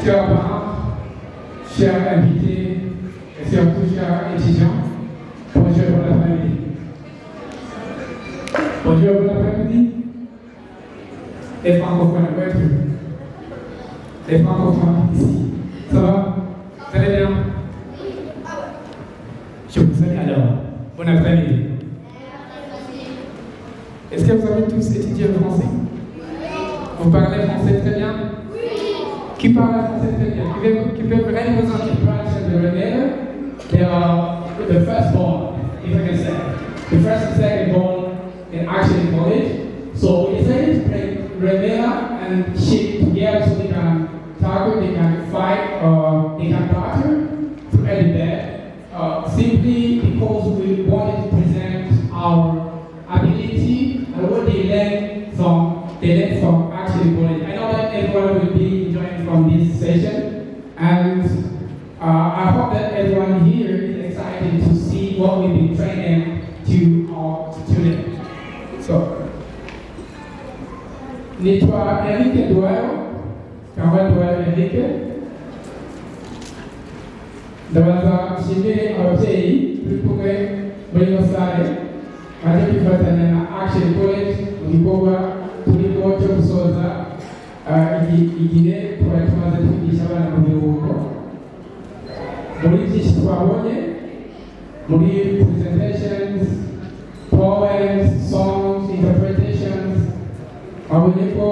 chers parents, chers invités et surtout chers étudiants, bonjour pour l'après-midi. Bonjour pour l'après-midi. Les francophones, les francophones ici. Ça va? Vous allez bien? Je vous salue alors. Bon après-midi. Est-ce que vous avez tous étudié le français? Vous parlez français très bien? Qui parle français très bien? Qui peut represent the branch of the Remera? They are the firstborn, if I can say. The first and second born in actually college. So we decided to bring Remera and Chic together so they can tackle, they can fight, they can battle to end that. Simply because we wanted to present our ability and what they learned from actually college. I know that everyone will be enjoying from this session, and I hope that everyone here is excited to see what we've been training to our students. So, Nitwa Enrique Duero, Kawan Duero Enrique. Ndabaza nshimire ababyeyi turi kumwe muri ino sare baje kwifatanya na Action College mu gikorwa turimo cyo gusoza igihe twari tumaze kwigisha abana mu biruhuko. Muri byinshi twabonye muri presentations, poems, songs, interpretations, babonye ko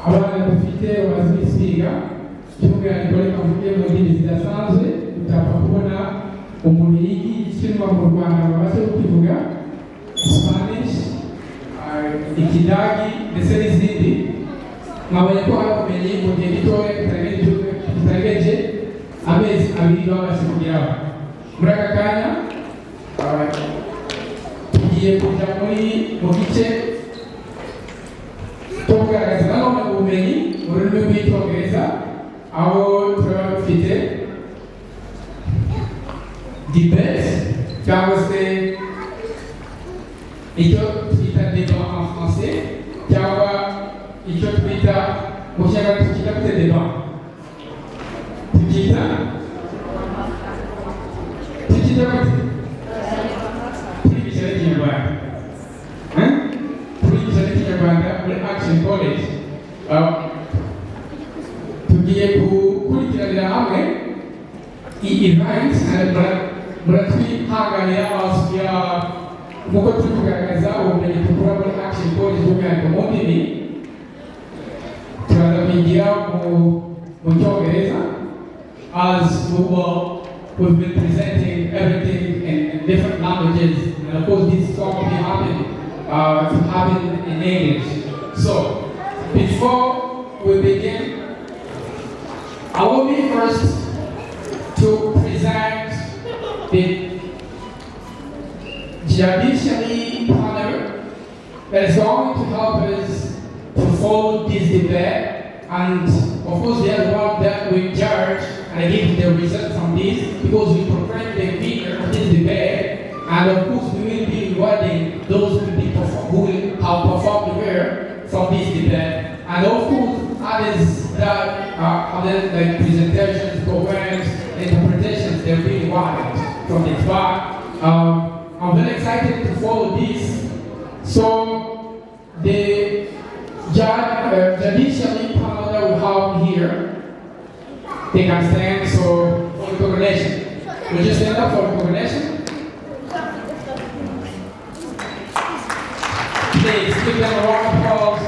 abana dufite bamaze kwiga by'umwihariko reka mvuge mu ndimi zidasanzwe utapfa kubona umuntu yiga ikinwa mu Rwanda babashe kukivuga Spanish, Ikidagi ndetse n'izindi. Mwabonye ko hari ubumenyi mu gihe gitoya kitarengeje amezi abiri babashe kugeraho. Muri aka kanya tugiye kujya mu gice cyo kugaragaza nanone ubumenyi mu rurimi rw'Icyongereza, aho turaba dufite debate cyangwa se icyo twita débat en français cyangwa icyo twita mu kinyarwanda tukita gute débat tukita gute turigisha n'ikinyarwanda turigisha n'ikinyarwanda muri Action College. Tugiye gukurikiranira hamwe events muratwihanganira nk'uko turi kugaragaza ubumenyi dukura muri Action College by'umwihariko mu ndimi. Turaza kwigira mu Cyongereza as we've been presenting everything in different languages, and of course this is going to happen in English. So before we begin, I will be first to present the judiciary panel that is going to help us to follow this debate, and of course they are the one that we judge and give the result from this, because we proclaim the winner of this debate, and of course we will be rewarding those who will have performed well from this debate, and of course others that other like presentations, poems, interpretations, they really want from this. But I'm very excited to follow this. So the judiciary panel that we have here, they can stand so for recognition. Would you stand up for recognition? Please give them a round of applause.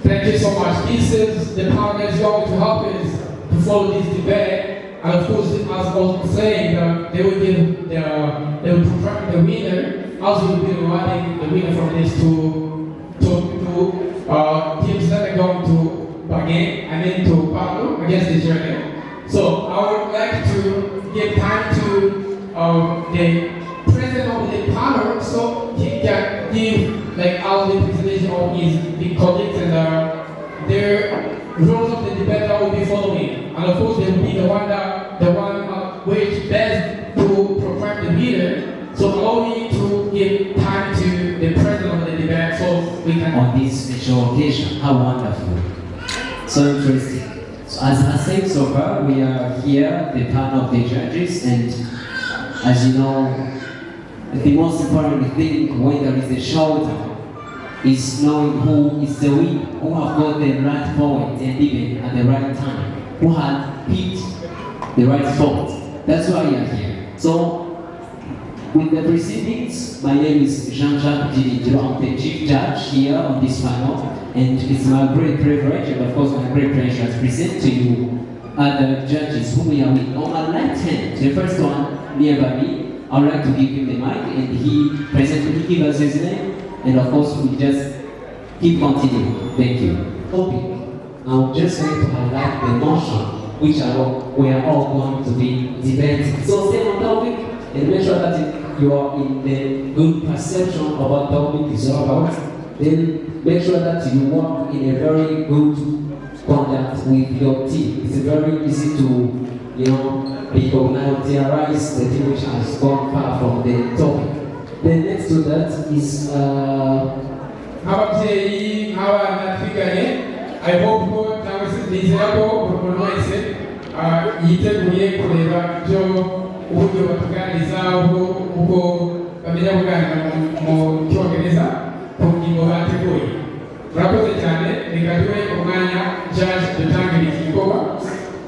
Thank you so much. This is the panel that is going to help us to follow this debate. And of course, as I was saying, they will proclaim the winner, as we will be rewarding the winner from these two teams that are going to to battle against the journey. So I would like to give time to the president of the panel, so he can give like all the presentation of his big colleagues and their rules of the debate that will be following. And of course, they will be the one which best to proclaim the winner. So allow me to give time to the president of the debate so we can. On this special occasion, how wonderful So interesting. So as I said so far, we are here, the panel of the judges, and as you know, the most important thing when there is a showdown is knowing who is the winner, who have got the right point and even at the right time, who had picked the right spot. That's why we are here. So, with the proceedings, my name is Jean-Jacques Dididiro. I'm the chief judge here on this panel, and it's my great privilege and of course my great pleasure to present to you other judges who we are with. On my left hand, the first one nearby me, I would like to give him the mic and he presently give us his name, and of course we just keep continuing. Thank you. Topic. Now just going to highlight the motion which we are all going to be debating. So stay on topic and make sure that you are in the good perception of what topic is all about. Then make sure that you work in a very good contact with your team. It's very easy to, recognize the thing which has gone far from the topic. Then next to that is I hope nawe nizera ko umuntu wese yiteguye kureba ibyo uburyo batuganiriza uko bamenya kuganira mu cyongereza ku ngingo bateguye. Murakoze cyane, reka duhe umwanya judge dutangira iki gikorwa.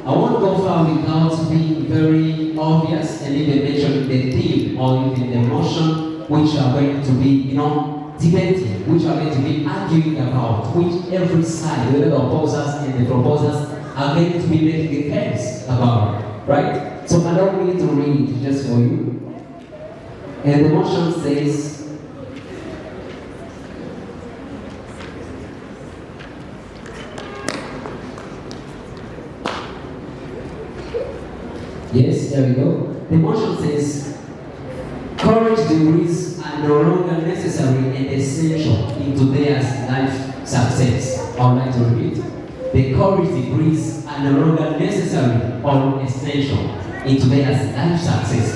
I won't go far without being very obvious and even mentioning the theme or even the emotion which are going to be, debating, which are going to be arguing about, which every side, whether the opposers and the proposers, are going to be making a case about, right? So I don't need to read it just for you. And the motion says, yes, there we go. The motion says, courage degrees are no longer necessary and essential in today's life success. I would like to repeat. The courage degrees are no longer necessary or essential in today's life success.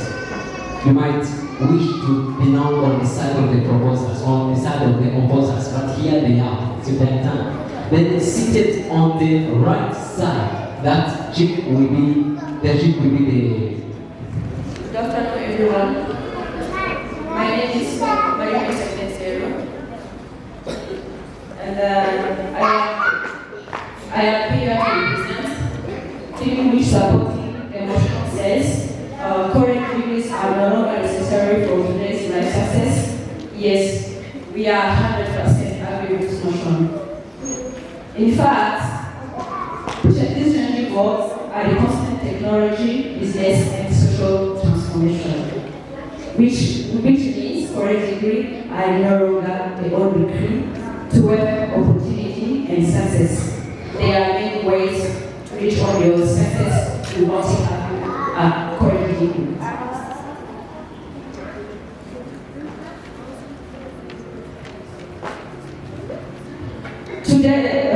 You might wish to belong on the side of the proposers or on the side of the opposers, but here they are, to that time. Then seated on the right side, that Chic will be the Good afternoon, everyone. My name is Zero, and I am here to represent team which supporting the motion says current degrees are no longer necessary for today's life success. Yes, we are 100% agree with this motion. In fact, these changing words are the constant technology, business, and social transformation, which means current degree are no longer the only key to wealth, opportunity, and success. There are many ways to reach on your success without having a current degree. Today,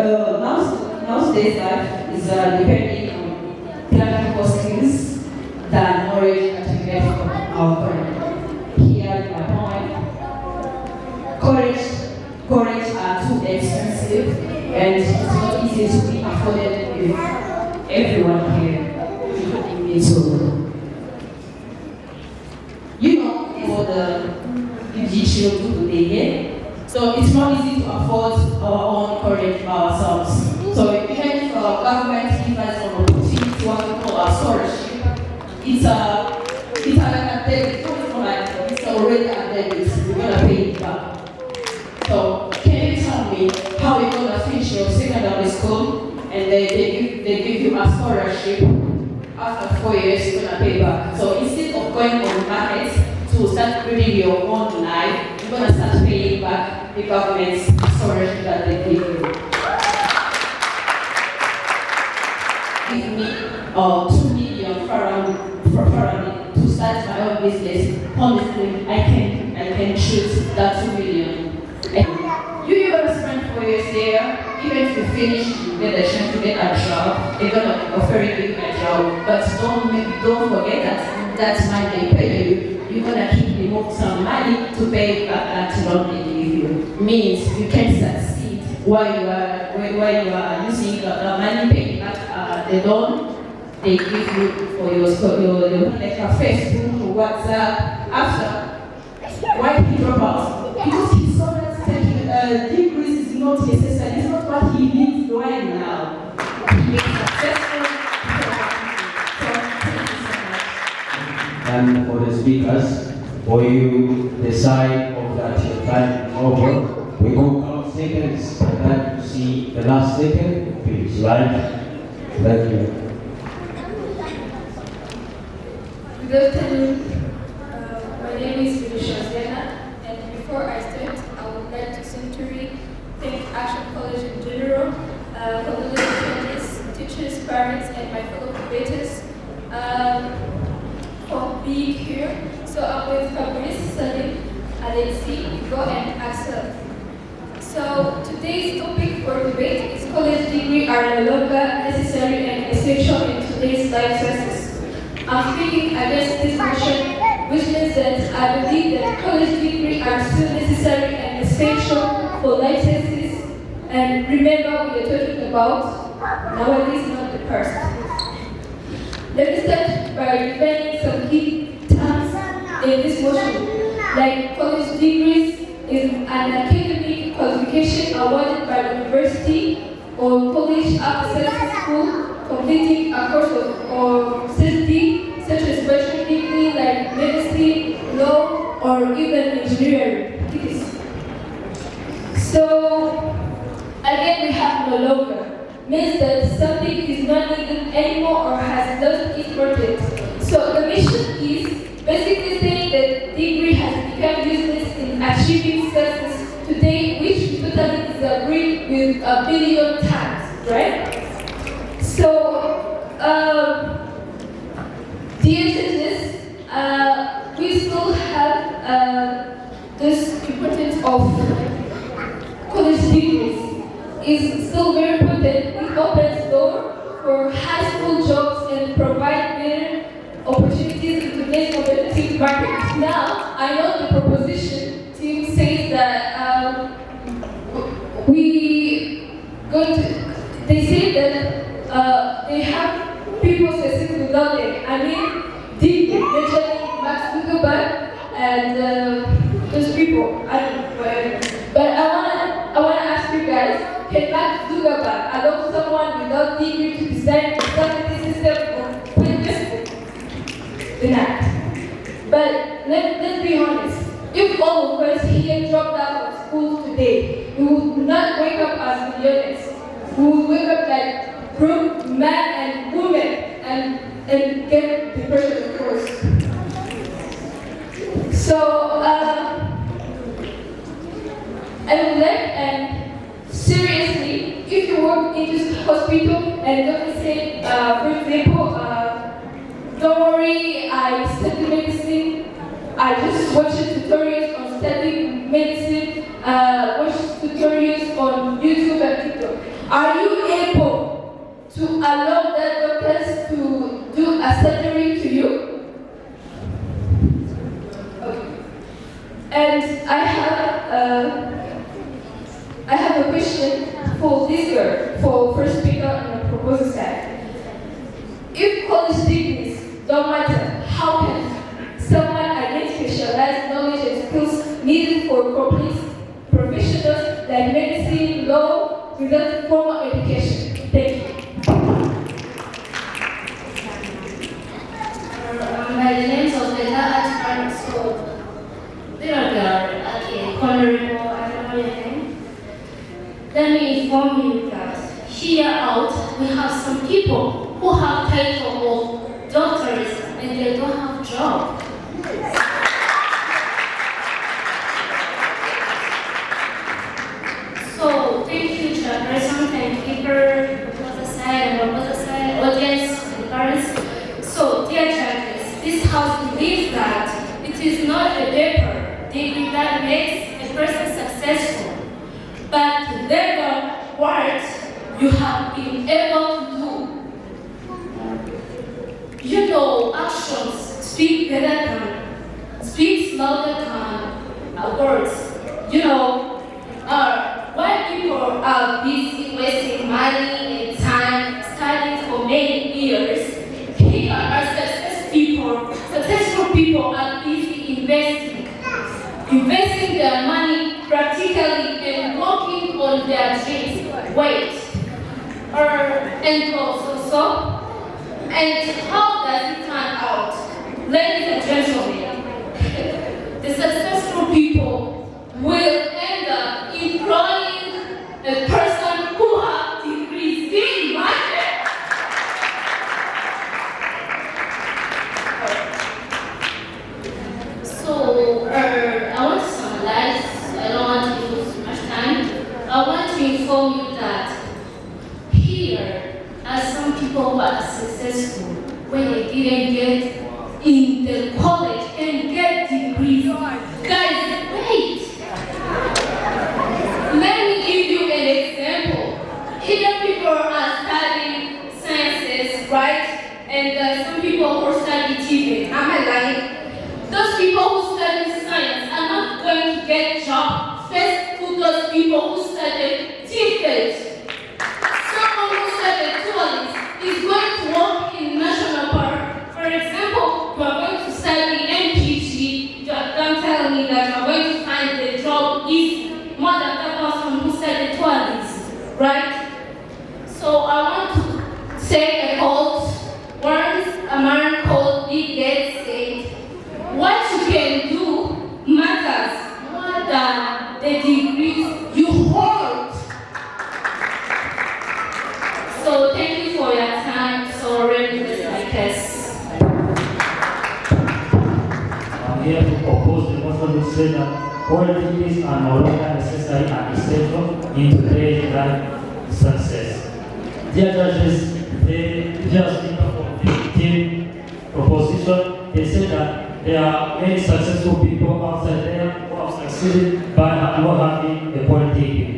nowadays life is depending on practical skills than knowledge that we get from our parents. Here is my point. College are too expensive and it's not easy to be afforded with everyone here, including me too. For the judicial today, so it's not easy to afford our own college ourselves. So even if government gives us an opportunity, what we call a scholarship, it's like a debit. It's already a debit. We're gonna pay it back. So can you tell me how you're gonna finish your secondary school and they give you a scholarship? After 4 years, you're gonna pay back. So instead of going on the market to start building your own life, you're gonna start paying back the government's scholarship that they give you. Give me 2 million for to start my own business. Honestly, I can choose that 2 million. And you're gonna spend 4 years there. Even if you finish, you get a chance to get a job. They're gonna offer you a job, but don't forget that money they pay you. You're gonna keep remove some money to pay back that loan they give you. Means you can succeed while you are using the money paying back the loan they give you for your like a Facebook or WhatsApp after why he drop out? Because he saw that degrees is not necessary, it's not what he needs right now. He is successful. So thank you so much. And for the speakers, for you decide of that your time is over, we go count seconds and then you see the last second, please, right? Thank you. Good afternoon. My name is gana, and before I start, I would like to sincerely thank Action College in general, colleagues, friends, teachers, parents, and my fellow debaters for being here. So I'm with Fabrice, Salim, Alexi, Hugo, and Axel. So today's topic for debate is college degree are no longer necessary and essential in today's life choices. I'm speaking against this motion, which means that I believe that college degrees are still necessary and essential for life choices. And remember, we are talking about nowadays, not the past. Let me start by defining some key terms in this motion, like college degrees is an academic qualification awarded by the university or college after school completing a course of study such as bachelor degree like medicine, law, or even engineering. So again, we have no longer means that something is not needed anymore or has lost its importance. So the mission is basically saying that degree has become useless in achieving success today, which we totally disagree with a billion times, right? So, dear judges, we still have this importance of college degrees. Is still very important. It opens door for high school jobs and provide better opportunities in today's competitive market. Now, I know the proposition team says that they say that they have people succeed without them. I mean, Dick, mentioning Max Zuckerberg and those people. But I wanna ask you guys, can Max Zuckerberg allow someone without degree to design the stability system of Facebook? They're not. But let's be honest. If all of us here dropped out of school today, we would not wake up as millionaires. We would wake up like broke men and women and get depression, of course. So I would like seriously, if you work in this hospital and don't say, for example, don't worry, I study medicine, I just watch tutorials on studying medicine, watch tutorials on YouTube and TikTok. Are you able to allow that doctors to do a surgery to you? Okay. And I have a question for this girl, for first speaker on the proposal side. If college degrees don't matter, how can someone gain specialized knowledge and skills needed for complete professionals like medicine, law, without formal education? Thank you. My name is Osvalda, so little girl at the corner, I don't know your name. Let me inform you that here out we have some people who have title of doctors and they don't have job. So thank you, Chairperson, thank you, side, audience, and parents. So dear judges, this house believes that it is not a paper degree that makes a person successful, but legal work you have been able to do. You know, actions speak louder than words. You know, while people are busy wasting money and time studying for many years, here are successful people are busy investing their money practically and working on their dreams. And how does it turn out? Ladies and gentlemen, the successful people will end up employing a person who has degrees in market. So, I want to summarize. I don't want to use too much time. I want to inform you that here are some people who are successful when they didn't get in the college and get degrees. Guys, wait! Let me give you an example. Here people are studying sciences, right? And some people who study TV. Am I lying? Those people who study science are not going to get jobs. First, put those people who study TV. Someone who studied tourism is going to work in national park. For example, you are going to study MPG. Don't tell me that you are going to find the job easy more than the person who studied tourism, right? So I want to say a quote. Once a man called Bill Gates said, "What you can do matters more than the degrees you hold." So thank you for your time. So really, my case. I'm here to oppose the motion which says that politics are no longer necessary and essential in today's life success. Dear judges, they just think of the team proposition. They say that there are many successful people outside there who have succeeded by not having a politics.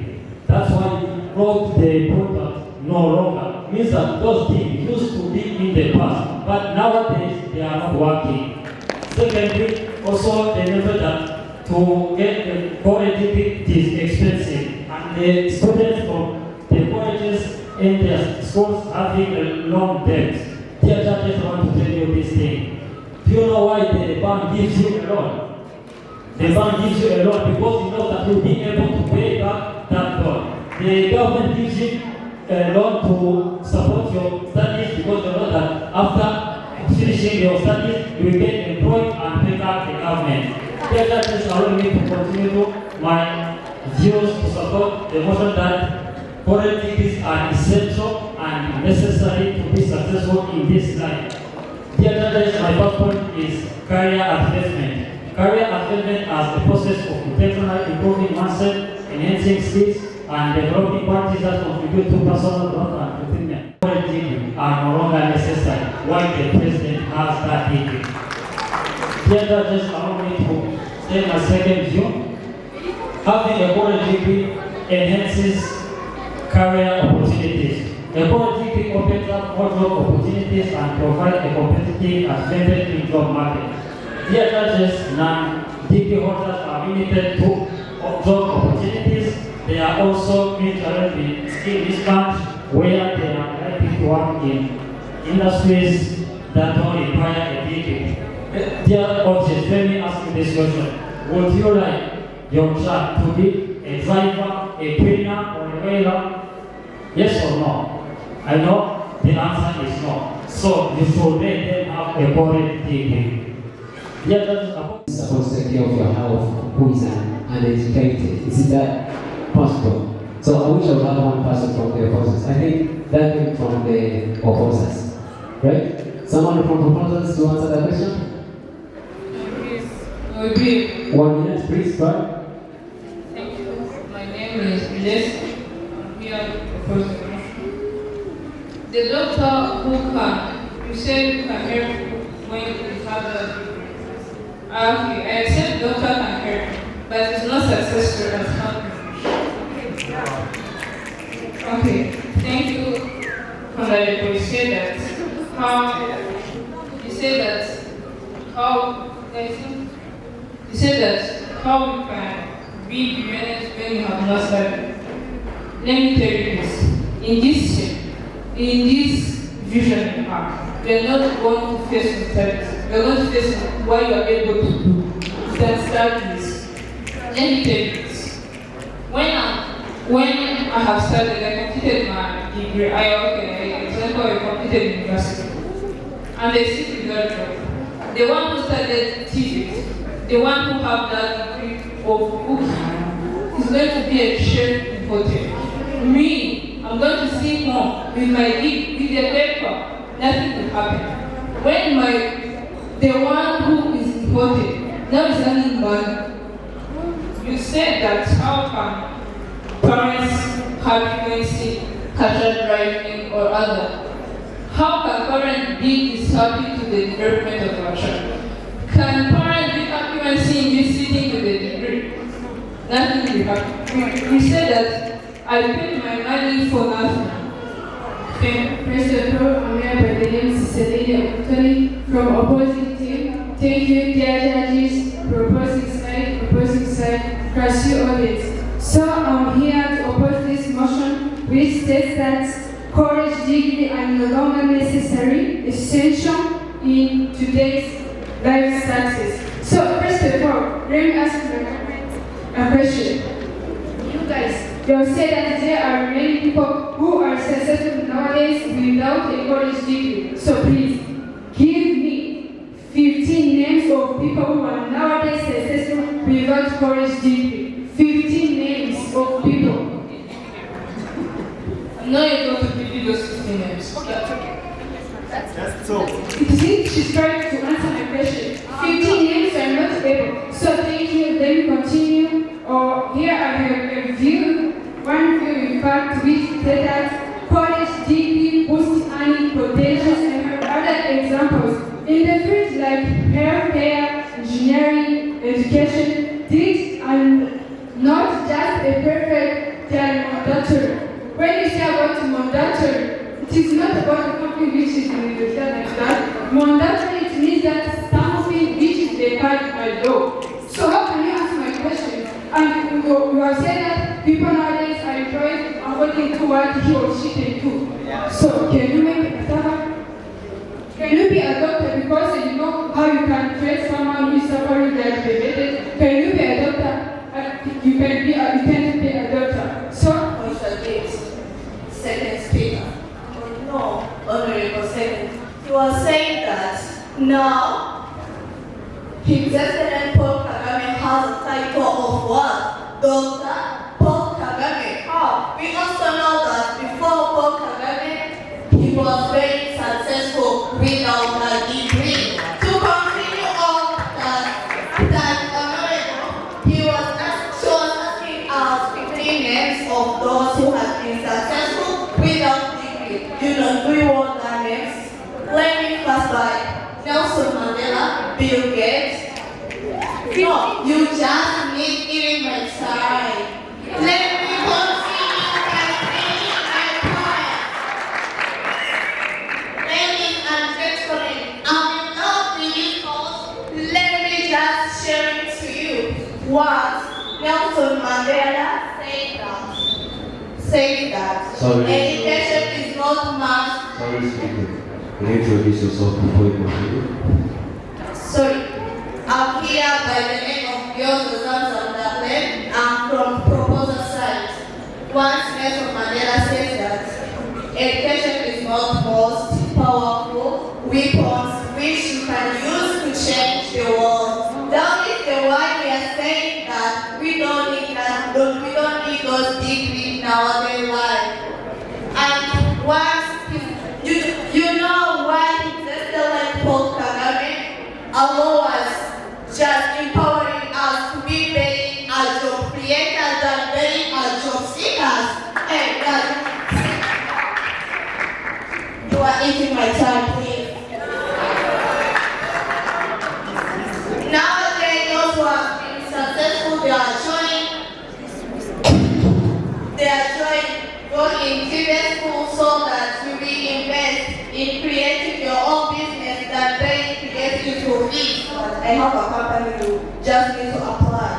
That's why we wrote the product no longer. Means that those things used to be in the past, but nowadays they are not working. Secondly, also they know that to get the politics is expensive, and the students from the colleges and their schools having a long debt. Dear judges, I want to tell you this thing. Do you know why the bank gives you a loan? The bank gives you a loan because you know that you'll be able to pay back that loan. The government gives you a loan to support your studies because you know that after finishing your studies, you will get employed and pay back the government. Dear judges, allow me to continue my views to support the motion that politics are essential and necessary to be successful in this life. Dear judges, my first point is career advancement. Career advancement as the process of intentionally improving oneself, enhancing skills, and developing qualities that contribute to personal growth and fulfillment. Politics are no longer necessary while the president has that degree. Dear judges, allow me to say my second view. Having a college degree enhances career opportunities. A college degree opens up more job opportunities and provides a competitive advantage in job market. Dear judges, non-degree holders are limited to job opportunities. They are also mutually skill mismatch where they are likely to work in industries that don't require a degree. Dear audience, let me ask you this question. Would you like your child to be a driver, a cleaner, or a waiter? Yes or no? I know the answer is no. So you should let them have a college degree. Dear judges, Supposed to take care of your health, who is uneducated. Is that possible? So I wish I would have one person from the opposers. I think that came from the opposers. Right? Someone from proposers to answer that question? I agree. 1 minute, please, right? Thank you. My name is Bliss. I'm here to propose the motion. The doctor who can, you said you can help when you have the okay, I accept doctor can help, but it's not successful as help. Okay, thank you. You said that how you said that how you said that how you can be brilliant when you have not studied. let me tell you this. In this vision you have, we are not going to face uncertainty. We are going to face what you are able to do. Then start this. Let me tell you this. When I have started, I completed my degree. I completed university. And they sit with that job. The one who started TV, the one who have that degree of cooking, is going to be a chef in hotel. Me, I'm going to sit home with my with the paper. Nothing will happen. When the one who is in hotel now is earning money, you said that how can parents have fluency, casual driving, or other? How can parents be this happy to the development of our child? Can parents be happy when seeing you sitting with a degree? Nothing will happen. You said that I paid my money for nothing. President, I'm here by the name Cecilia from opposing team. Thank you, dear judges, proposing side, Christian audience. So I'm here to oppose this motion, which states that college degree are no longer necessary, essential in today's life success. So first of all, let me ask you a question. You guys, you say that there are many people who are successful nowadays without a college degree. So please, give me 15 names of people who are nowadays successful without college degree. 15 names of people. I'm not able to give you those 15 names. Just so. You see, she's trying to answer my question. 15 names are not able. So thank you, let me continue. Here I have a view, one view in fact, which says that college degree boosts earning potentials and have other examples. In the fields like healthcare, engineering, education, these are not just a perfect, they are mandatory. When you say about mandatory, it is not about the company which is in the like that. Mandatory, it means that something which is defined by law. So how can you answer my question? And you are saying that people nowadays are employed according to what he or she can do. So can you make a doctor? Can you be a doctor because you know how you can treat someone who is suffering diabetes? Can you be a doctor? You can be a doctor. So We shall get second speaker. No, honorable second. He was saying that now His Excellency Paul Kagame has a title of what? Dr. Paul Kagame. How? We also know that before Paul Kagame, he was very successful without a degree. To continue on that honorable, she was asking us 15 names of those who have been successful without degree. Do you want their names? Let me pass by. Nelson Mandela, Bill Gates. No, you just need giving my time. Let me continue by saying my point. Ladies and gentlemen, I'm in love with you both. Let me just share it to you. What Nelson Mandela said that Sorry. education is not must. Sorry, speaker. Can you introduce yourself before you continue? Sorry, I'm here by the name of Nawe. I'm from proposal side. Once Nelson Mandela says that education is not most powerful weapons which you can use to change the world. That is the why we are saying that we don't need that, we don't need those degrees in our daily life. And once you know why His Excellency Paul Kagame allow us just empowering us to be being a job creators than being a job seekers. Hey, you are eating my time, please. Nowadays, those who have been successful, they are going in private school so that you will invest in creating your own business that they create you to fees. I have a company you just need to apply.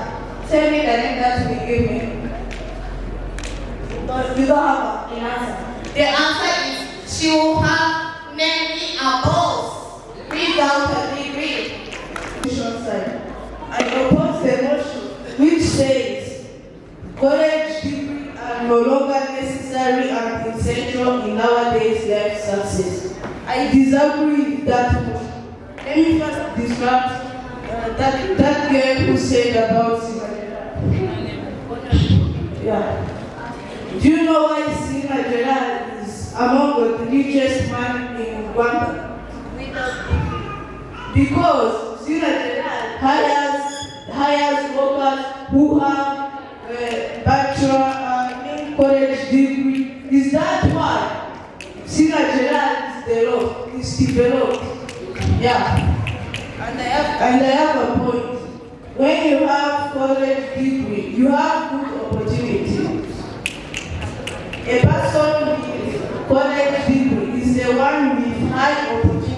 Tell me the name that you will give me. but we don't have an answer. The answer is she will have many above without a degree. I propose the motion which says college degree are no longer necessary and essential in nowadays life success. I disagree with that motion. Let me first describe that girl who said about yeah. Do you know why Sinajera is among the richest man in Rwanda? Because Sinajera hires workers who have a bachelor in college degree. Is that why Sinajera is developed? Yeah. And I have a point. When you have college degree, you have good opportunities. A person with college degree is the one with high opportunity.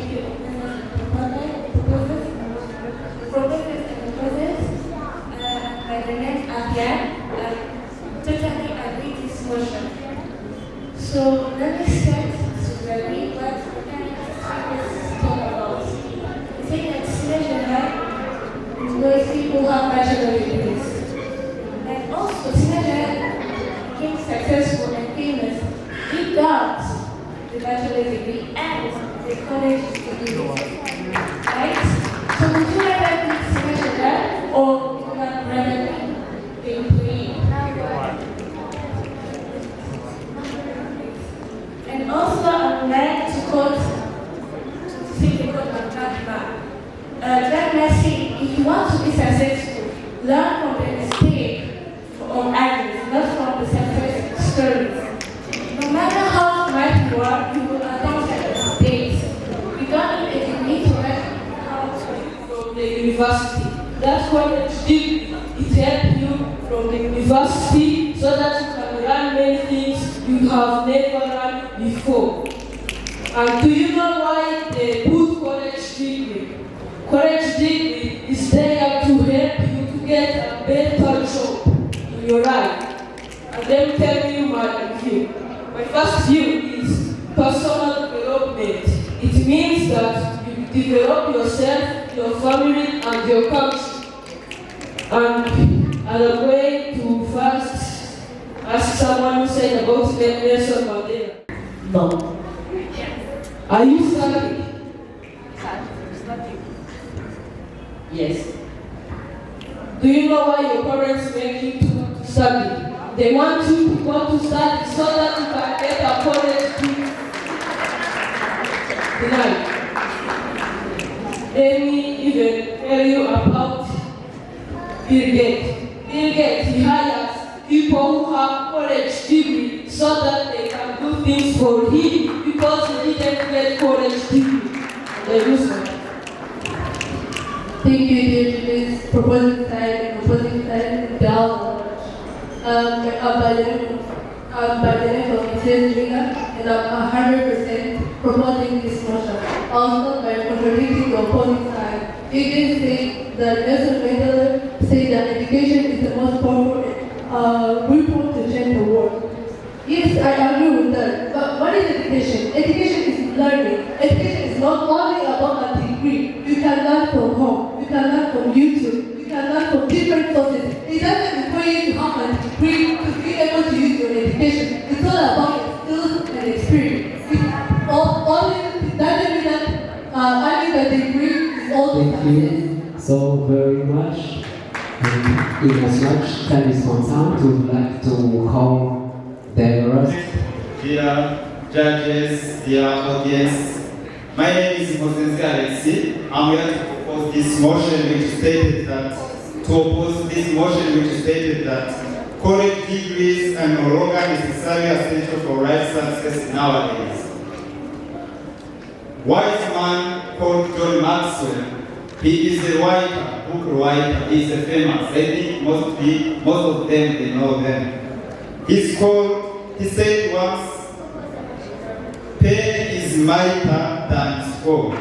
By the name Abia, totally agree this motion. So let me start to agree what the talk about. I think that Sinajera is those people who have bachelor degrees. And also Sinajera became successful and famous without the bachelor degree and the college degree. Right? So would you rather be Sinajera or would you rather be the employee? And also I would like to quote, to take the quote of Jack said, if you want to be successful, learn from the mistake of others, not from the success stories. No matter how smart you are, you will encounter mistakes. You don't need a degree to learn how to from the university. That's college degree. It helps you from the university so that you can learn many things you have never learned before. And do you know why they put college degree? College degree is there to help you to get a better job in your life. And then tell you my view. My first view is personal development. It means that you develop yourself, your family, and your country. And I'm going to first ask someone who said about Nelson Mandela. No. Are you studying? Yes. Do you know why your parents make you to study? They want you to go to study so that you can get a college degree. Tonight. Let me even tell you about Bill Gates. Bill Gates, he hires people who have college degree so that they can do things for him because he didn't get college degree. They use them. Thank you, dear Julius, proposing time, down. I'm by the name of Mrs. Trina, and I'm 100% proposing this motion. Also, by contradicting the opposing side, it did say that Nelson Mandela said that education is the most powerful weapon to change the world. Yes, I agree with that. But what is education? Education is learning. Education is not only about a degree. You can learn from home. You can learn from YouTube. You can learn from different sources. It doesn't require you to have a degree to be able to use your education. It's all about your skills and experience. It doesn't mean that having a degree is all the Thank you so very much. And in as much time is concerned, we would like to call the rest. Dear judges, dear audience, my name is MUSANZE Alexis. I'm here to propose this motion which stated that, college degrees are no longer necessarily essential for life success nowadays. Wise man called John Maxwell, he is a writer, book writer, he's a famous. I think most of them, they know them. He said once, pen is mightier than sword.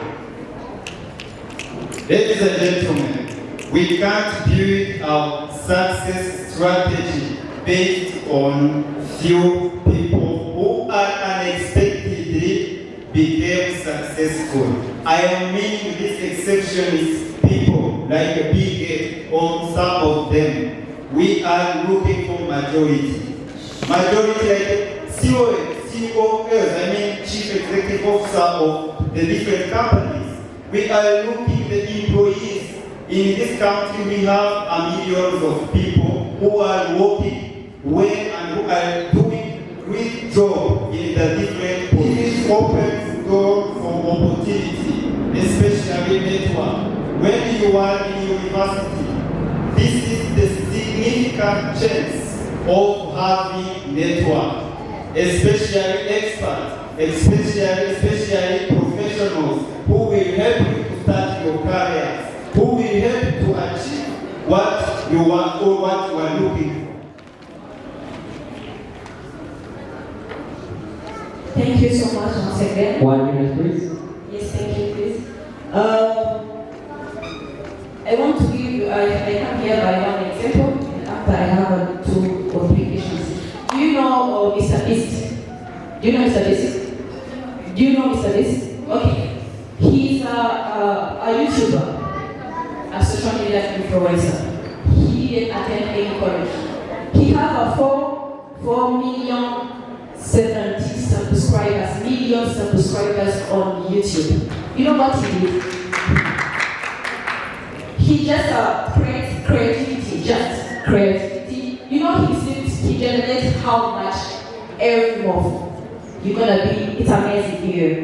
Ladies and gentlemen, we can't build our success strategy based on few people who are unexpectedly became successful. I am meaning this exception is people like a big or some of them. We are looking for majority. Majority like COOs, I mean Chief Executive Officer of the different companies. We are looking the employees. In this country, we have millions of people who are working well and who are doing great job in the different positions. Opens door for opportunity, especially network. When you are in university, this is the significant chance of having network, especially experts, especially professionals who will help you to start your careers, who will help to achieve what you want or what you are looking for. Thank you so much once again. 1 minute, please. Yes, thank you, please. I want to give you, I come here by one example, and after I have 2 or 3 questions. Do you know Mr. Beast? Do you know Mr. Beast? Do you know Mr. Beast? Okay. He's a YouTuber, a social media influencer. He didn't attend any college. He has a 4 million 70 million subscribers on YouTube. You know what he did? He just creativity. You know he generates how much every month. You're gonna be, it's amazing here.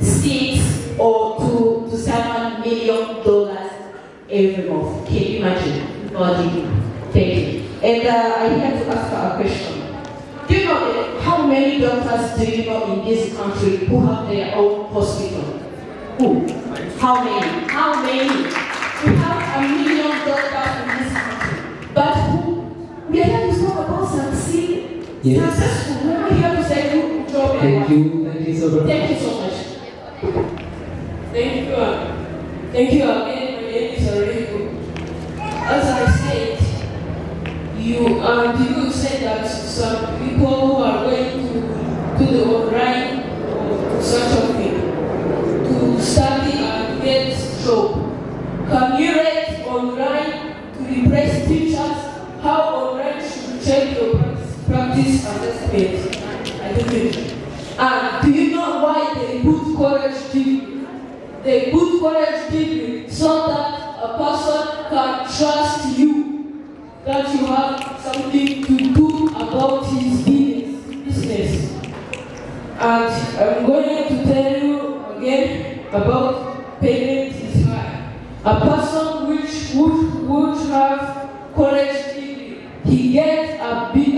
$6 or $2 to $7 million every month. Can you imagine? Thank you. And I have to ask her a question. Do you know how many doctors do you know in this country who have their own hospital? Who? How many? How many? We have 1 million doctors in this country. But who? We are here to talk about succeeding. Yes. Successful. We're not here to say good job. Thank you so much. Thank you so much. Thank you again. My name is Ariku. As I said, you said that some people who are going to the online or such a thing to study and get job. Can you rate online to replace teachers? How online should check your practice assessment? I don't know. And do you know why they put college degree? They put college degree so that a person can trust you, that you have something to do about his business. And I'm going to tell you again about payment is high. A person which would have college degree, he gets a big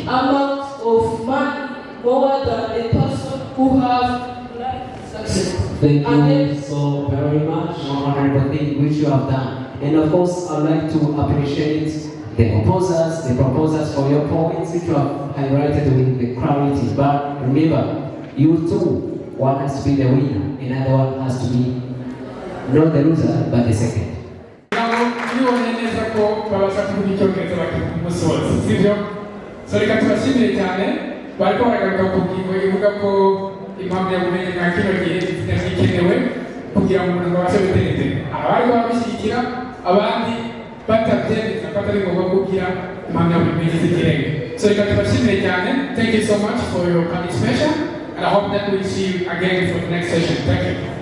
amount of money more than the person who have life success. Thank you so very much on the thing which you have done. And of course, I'd like to appreciate the proposers for your points which you have highlighted with the clarity. But remember, you too, one has to be the winner, another one has to be not the loser, but the second. Reka tubashimire cyane bariko baragaruka ku ngingo ivuga ko impamyabumenyi nka kino gihe zikenewe kugira ngo umuntu abashe gutera imbere. Abari babishyigikira abandi batabyemeza ko atari ngombwa kugira impamyabumenyi z'ikirenga. So reka tubashimire cyane. Thank you so much for your participation and I hope that we'll see you again for the next session. Thank you.